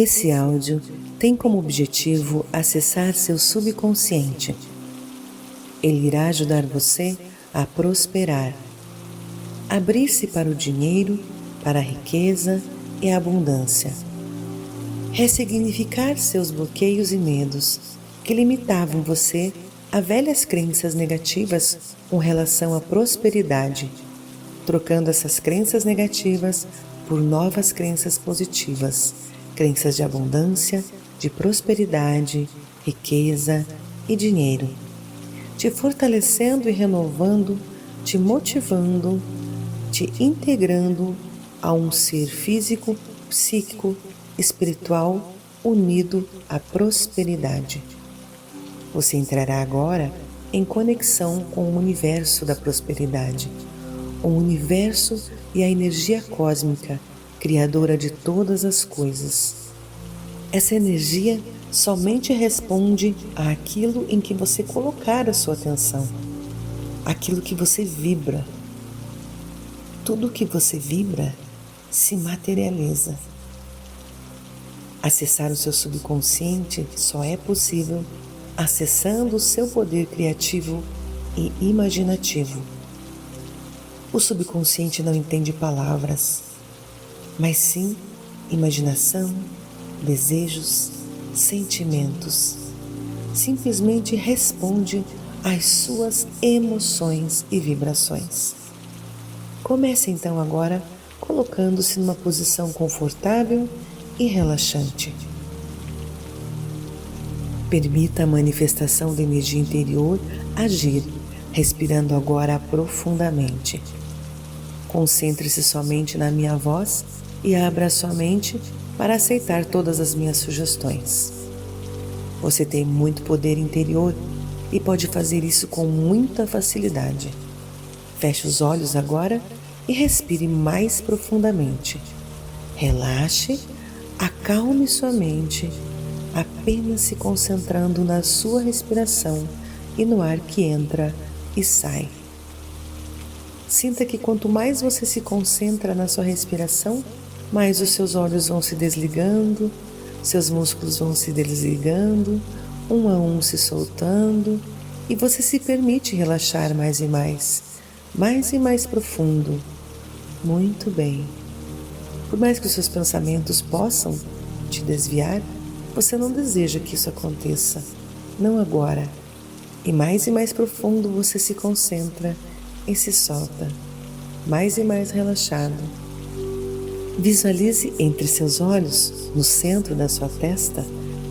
Esse áudio tem como objetivo acessar seu subconsciente. Ele irá ajudar você a prosperar, abrir-se para o dinheiro, para a riqueza e a abundância, ressignificar seus bloqueios e medos que limitavam você a velhas crenças negativas com relação à prosperidade, trocando essas crenças negativas por novas crenças positivas, crenças de abundância, de prosperidade, riqueza e dinheiro, te fortalecendo e renovando, te motivando, te integrando a um ser físico, psíquico, espiritual unido à prosperidade. Você entrará agora em conexão com o universo da prosperidade, o universo e a energia cósmica, criadora de todas as coisas. Essa energia somente responde àquilo em que você colocar a sua atenção, aquilo que você vibra. Tudo que você vibra se materializa. Acessar o seu subconsciente só é possível acessando o seu poder criativo e imaginativo. O subconsciente não entende palavras, mas sim imaginação, desejos, sentimentos. Simplesmente responde às suas emoções e vibrações. Comece então agora colocando-se numa posição confortável e relaxante. Permita a manifestação da energia interior agir, respirando agora profundamente. Concentre-se somente na minha voz e abra sua mente para aceitar todas as minhas sugestões. Você tem muito poder interior e pode fazer isso com muita facilidade. Feche os olhos agora e respire mais profundamente. Relaxe, acalme sua mente, apenas se concentrando na sua respiração e no ar que entra e sai. Sinta que quanto mais você se concentra na sua respiração, mais os seus olhos vão se desligando, seus músculos vão se desligando, um a um se soltando, e você se permite relaxar mais e mais profundo. Muito bem. Por mais que os seus pensamentos possam te desviar, você não deseja que isso aconteça, não agora. E mais profundo você se concentra e se solta, mais e mais relaxado. Visualize entre seus olhos, no centro da sua testa,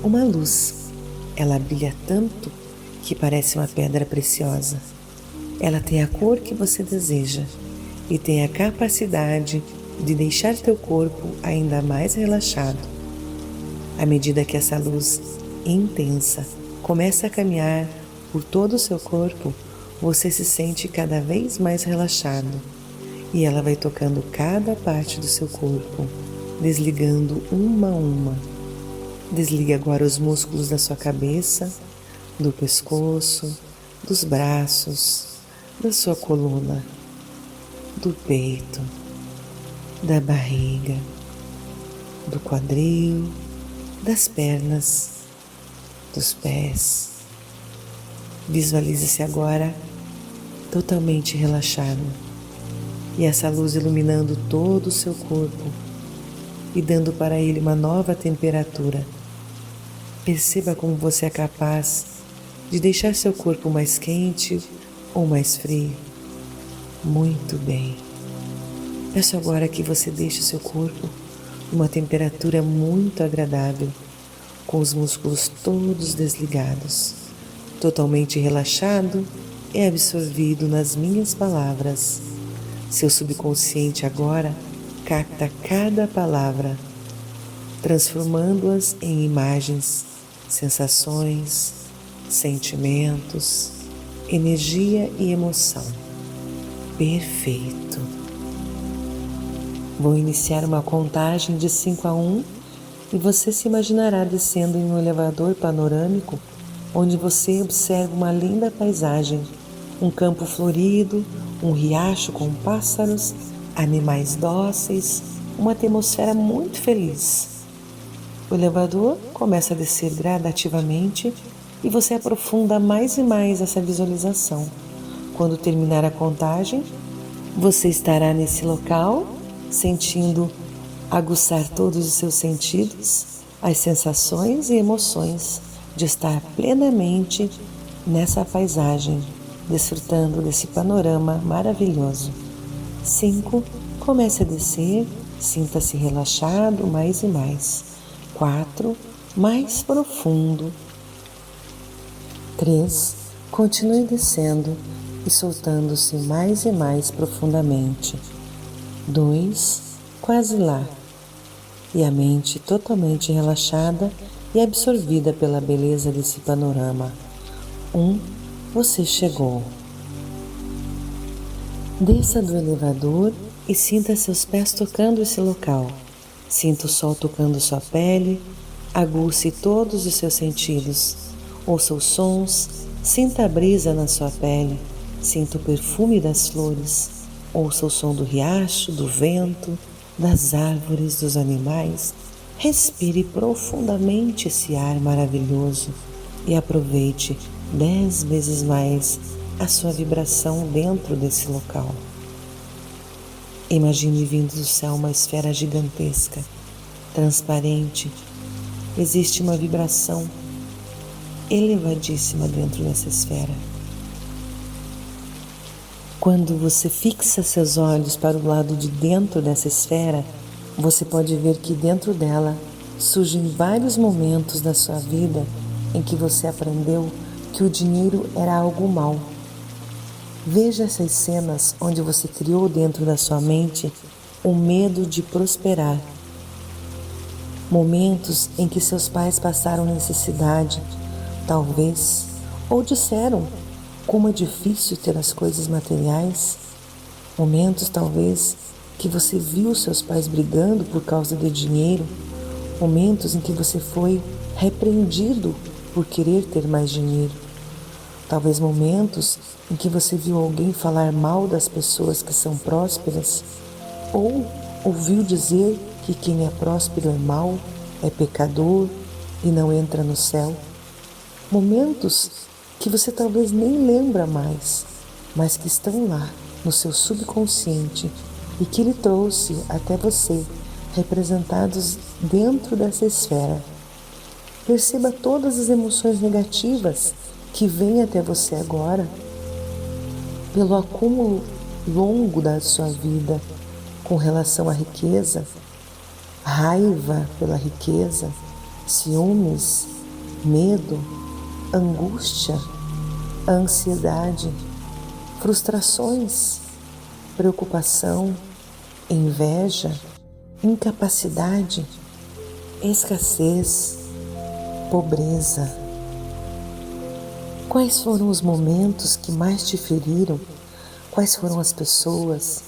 uma luz. Ela brilha tanto que parece uma pedra preciosa. Ela tem a cor que você deseja e tem a capacidade de deixar teu corpo ainda mais relaxado. À medida que essa luz intensa começa a caminhar por todo o seu corpo, você se sente cada vez mais relaxado e ela vai tocando cada parte do seu corpo, desligando uma a uma. Desligue agora os músculos da sua cabeça, do pescoço, dos braços, da sua coluna, do peito, da barriga, do quadril, das pernas, dos pés. Visualize-se agora totalmente relaxado e essa luz iluminando todo o seu corpo e dando para ele uma nova temperatura. Perceba como você é capaz de deixar seu corpo mais quente ou mais frio. Muito bem. Peço agora que você deixe seu corpo numa temperatura muito agradável, com os músculos todos desligados, totalmente relaxado e absorvido nas minhas palavras. Seu subconsciente agora capta cada palavra, transformando-as em imagens, sensações, sentimentos, energia e emoção. Perfeito. Vou iniciar uma contagem de 5 a 1 e você se imaginará descendo em um elevador panorâmico onde você observa uma linda paisagem, um campo florido, um riacho com pássaros, animais dóceis, uma atmosfera muito feliz. O elevador começa a descer gradativamente e você aprofunda mais e mais essa visualização. Quando terminar a contagem, você estará nesse local, sentindo aguçar todos os seus sentidos, as sensações e emoções de estar plenamente nessa paisagem, desfrutando desse panorama maravilhoso. 5. Comece a descer, sinta-se relaxado mais e mais. 4. Mais profundo. 3. Continue descendo e soltando-se mais e mais profundamente. 2. Quase lá. E a mente totalmente relaxada e absorvida pela beleza desse panorama. 1. Você chegou. Desça do elevador e sinta seus pés tocando esse local. Sinta o sol tocando sua pele, aguce todos os seus sentidos. Ouça os sons, sinta a brisa na sua pele, sinta o perfume das flores. Ouça o som do riacho, do vento, das árvores, dos animais. Respire profundamente esse ar maravilhoso e aproveite 10 vezes mais a sua vibração dentro desse local. Imagine vindo do céu uma esfera gigantesca, transparente. Existe uma vibração elevadíssima dentro dessa esfera. Quando você fixa seus olhos para o lado de dentro dessa esfera, você pode ver que dentro dela surgem vários momentos da sua vida em que você aprendeu que o dinheiro era algo mau. Veja essas cenas onde você criou dentro da sua mente o medo de prosperar. Momentos em que seus pais passaram necessidade, talvez, ou disseram como é difícil ter as coisas materiais. Momentos, talvez, que você viu seus pais brigando por causa de dinheiro. Momentos em que você foi repreendido por querer ter mais dinheiro. Talvez momentos em que você viu alguém falar mal das pessoas que são prósperas, ou ouviu dizer que quem é próspero é mau, é pecador e não entra no céu. Momentos que você talvez nem lembra mais, mas que estão lá no seu subconsciente e que ele trouxe até você, representados dentro dessa esfera. Perceba todas as emoções negativas que vêm até você agora, pelo acúmulo longo da sua vida com relação à riqueza, raiva pela riqueza, ciúmes, medo, angústia, ansiedade, frustrações, preocupação, inveja, incapacidade, escassez, pobreza. Quais foram os momentos que mais te feriram? Quais foram as pessoas,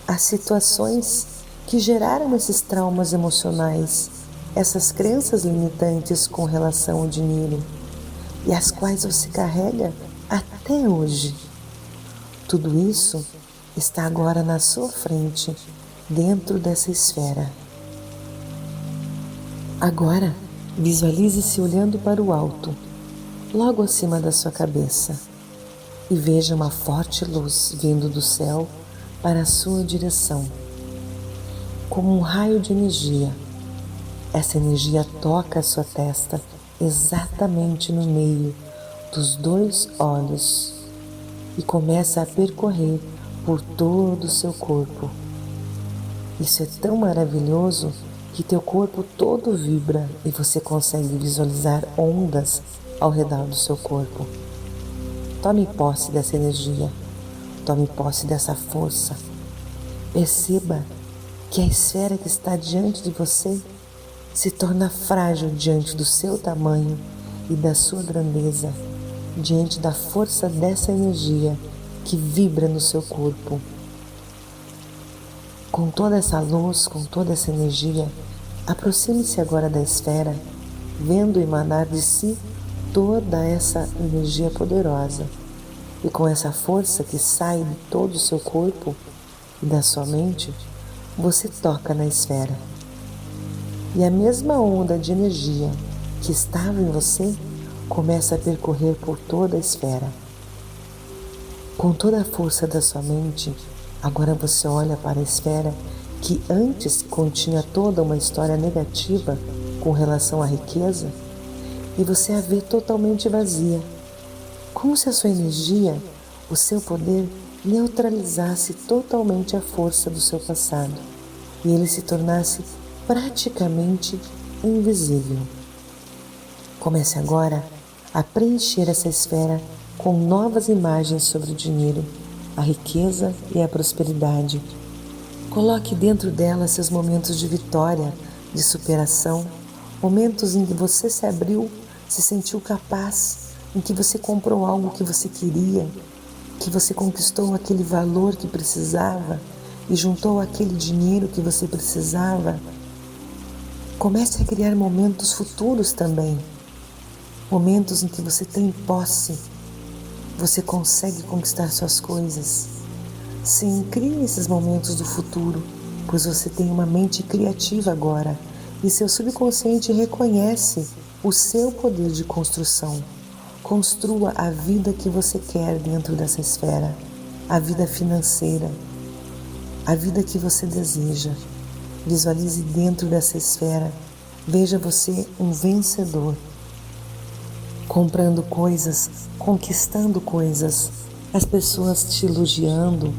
as situações que geraram esses traumas emocionais, essas crenças limitantes com relação ao dinheiro, e as quais você carrega até hoje? Tudo isso está agora na sua frente, dentro dessa esfera. Agora, visualize-se olhando para o alto, logo acima da sua cabeça, e veja uma forte luz vindo do céu para a sua direção, como um raio de energia. Essa energia toca a sua testa exatamente no meio dos 2 olhos e começa a percorrer por todo o seu corpo. Isso é tão maravilhoso que teu corpo todo vibra e você consegue visualizar ondas ao redor do seu corpo. Tome posse dessa energia, tome posse dessa força. Perceba que a esfera que está diante de você se torna frágil diante do seu tamanho e da sua grandeza, diante da força dessa energia que vibra no seu corpo. Com toda essa luz, com toda essa energia, aproxime-se agora da esfera, vendo emanar de si toda essa energia poderosa. E com essa força que sai de todo o seu corpo e da sua mente, você toca na esfera. E a mesma onda de energia que estava em você começa a percorrer por toda a esfera. Com toda a força da sua mente, agora você olha para a esfera que antes continha toda uma história negativa com relação à riqueza e você a vê totalmente vazia, como se a sua energia, o seu poder, neutralizasse totalmente a força do seu passado e ele se tornasse praticamente invisível. Comece agora a preencher essa esfera com novas imagens sobre o dinheiro, a riqueza e a prosperidade. Coloque dentro dela seus momentos de vitória, de superação, momentos em que você se abriu, se sentiu capaz, em que você comprou algo que você queria, que você conquistou aquele valor que precisava e juntou aquele dinheiro que você precisava. Comece a criar momentos futuros também, momentos em que você tem posse, você consegue conquistar suas coisas. Sim, crie esses momentos do futuro, pois você tem uma mente criativa agora e seu subconsciente reconhece o seu poder de construção. Construa a vida que você quer dentro dessa esfera, a vida financeira, a vida que você deseja. Visualize dentro dessa esfera, veja você um vencedor, comprando coisas, conquistando coisas, as pessoas te elogiando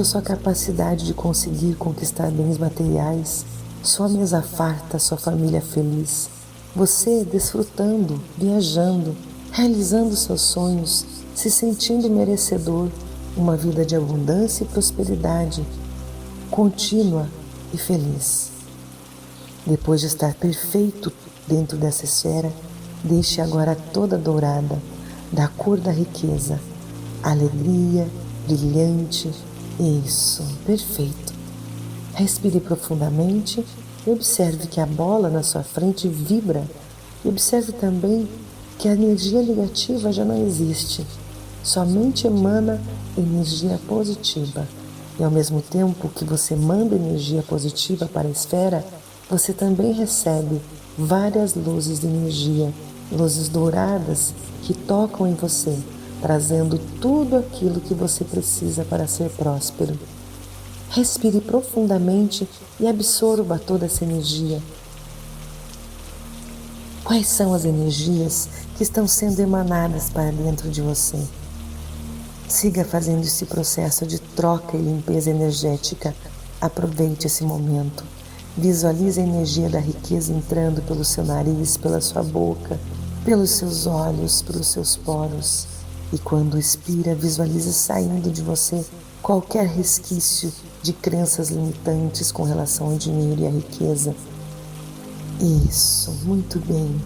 a sua capacidade de conseguir conquistar bens materiais, sua mesa farta, sua família feliz, você desfrutando, viajando, realizando seus sonhos, se sentindo merecedor, uma vida de abundância e prosperidade, contínua e feliz. Depois de estar perfeito dentro dessa esfera, deixe agora toda dourada, da cor da riqueza, alegria, brilhante. Isso, perfeito. Respire profundamente e observe que a bola na sua frente vibra. E observe também que a energia negativa já não existe. Somente emana energia positiva. E ao mesmo tempo que você manda energia positiva para a esfera, você também recebe várias luzes de energia, luzes douradas que tocam em você, trazendo tudo aquilo que você precisa para ser próspero. Respire profundamente e absorva toda essa energia. Quais são as energias que estão sendo emanadas para dentro de você? Siga fazendo esse processo de troca e limpeza energética. Aproveite esse momento. Visualize a energia da riqueza entrando pelo seu nariz, pela sua boca, pelos seus olhos, pelos seus poros. E quando expira, visualize saindo de você qualquer resquício de crenças limitantes com relação ao dinheiro e à riqueza. Isso, muito bem.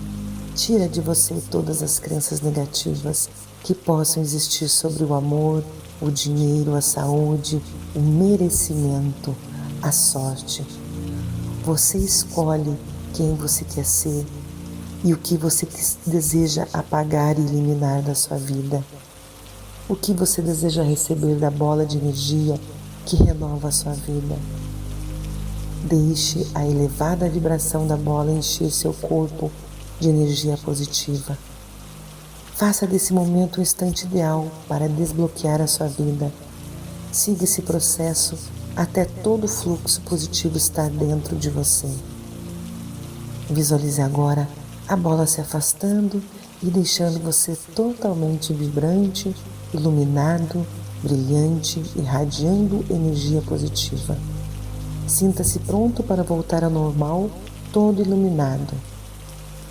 Tira de você todas as crenças negativas que possam existir sobre o amor, o dinheiro, a saúde, o merecimento, a sorte. Você escolhe quem você quer ser e o que você deseja apagar e eliminar da sua vida. O que você deseja receber da bola de energia que renova a sua vida. Deixe a elevada vibração da bola encher seu corpo de energia positiva. Faça desse momento um instante ideal para desbloquear a sua vida. Siga esse processo até todo o fluxo positivo estar dentro de você. Visualize agora a bola se afastando e deixando você totalmente vibrante, iluminado, brilhante, irradiando energia positiva. Sinta-se pronto para voltar ao normal, todo iluminado.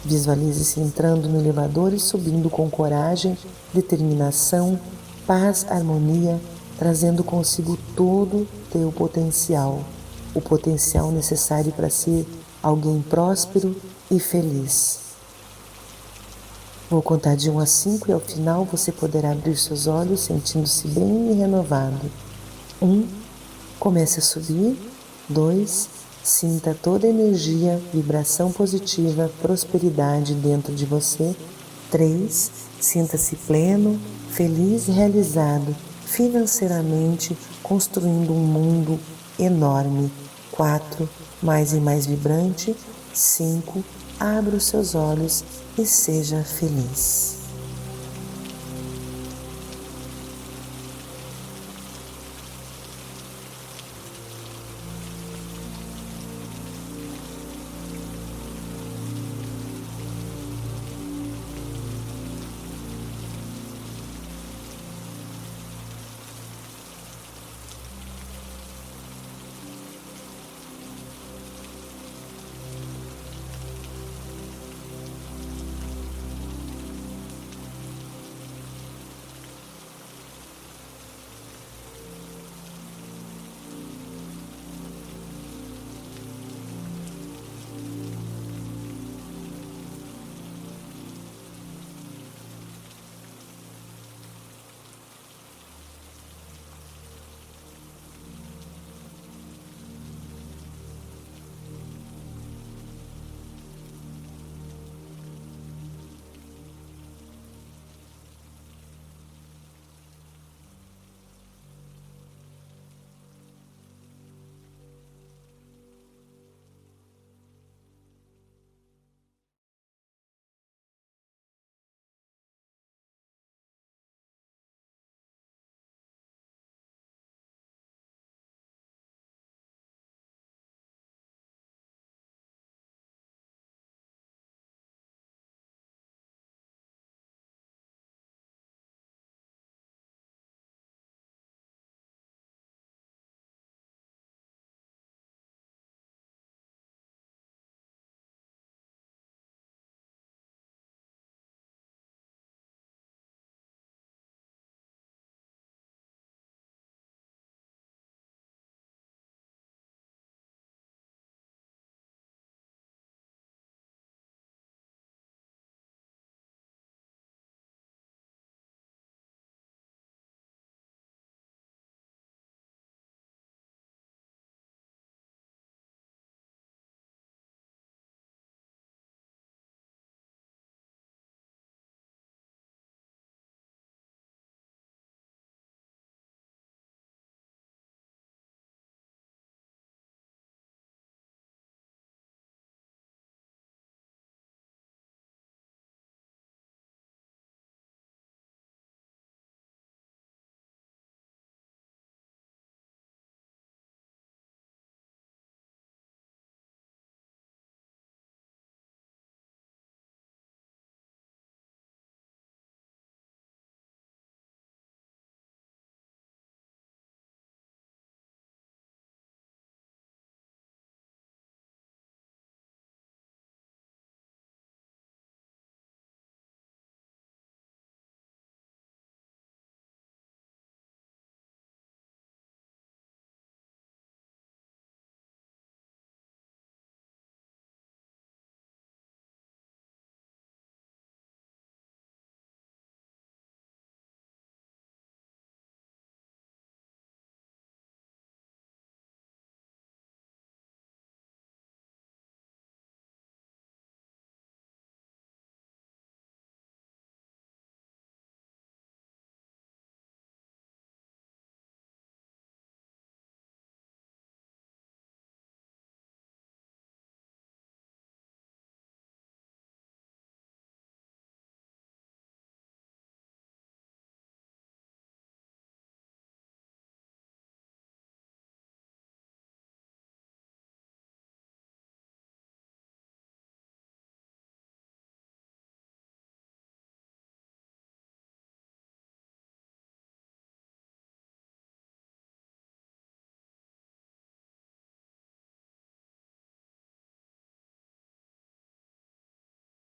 Visualize-se entrando no elevador e subindo com coragem, determinação, paz, harmonia, trazendo consigo todo o teu potencial, o potencial necessário para ser alguém próspero e feliz. Vou contar de 1 a 5 e ao final você poderá abrir seus olhos sentindo-se bem e renovado. 1, comece a subir. 2, sinta toda a energia, vibração positiva, prosperidade dentro de você. 3, sinta-se pleno, feliz e realizado, financeiramente, construindo um mundo enorme. 4, mais e mais vibrante, 5. Abra os seus olhos e seja feliz.